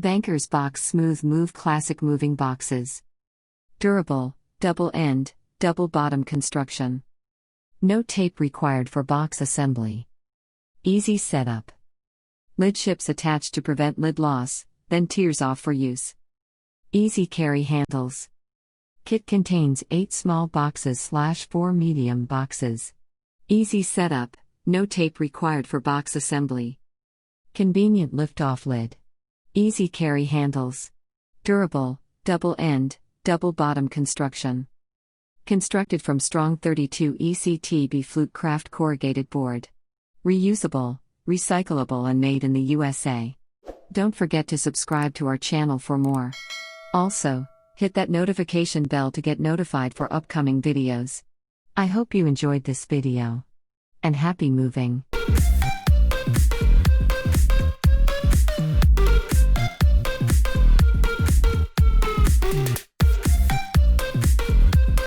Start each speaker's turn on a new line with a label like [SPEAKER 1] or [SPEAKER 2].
[SPEAKER 1] Banker's Box Smooth Move Classic Moving Boxes. Durable, double end, double bottom construction. No tape required for box assembly. Easy setup. Lid ships attached to prevent lid loss, then tears off for use. Easy carry handles. Kit contains 8 small boxes/4 medium boxes. Easy setup, no tape required for box assembly. Convenient lift-off lid. Easy carry handles. Durable, double end, double bottom construction. Constructed from strong 32 ECT B-Flute Kraft corrugated board. Reusable, recyclable and made in the USA. Don't forget to subscribe to our channel for more. Also, hit that notification bell to get notified for upcoming videos. I hope you enjoyed this video. And happy moving!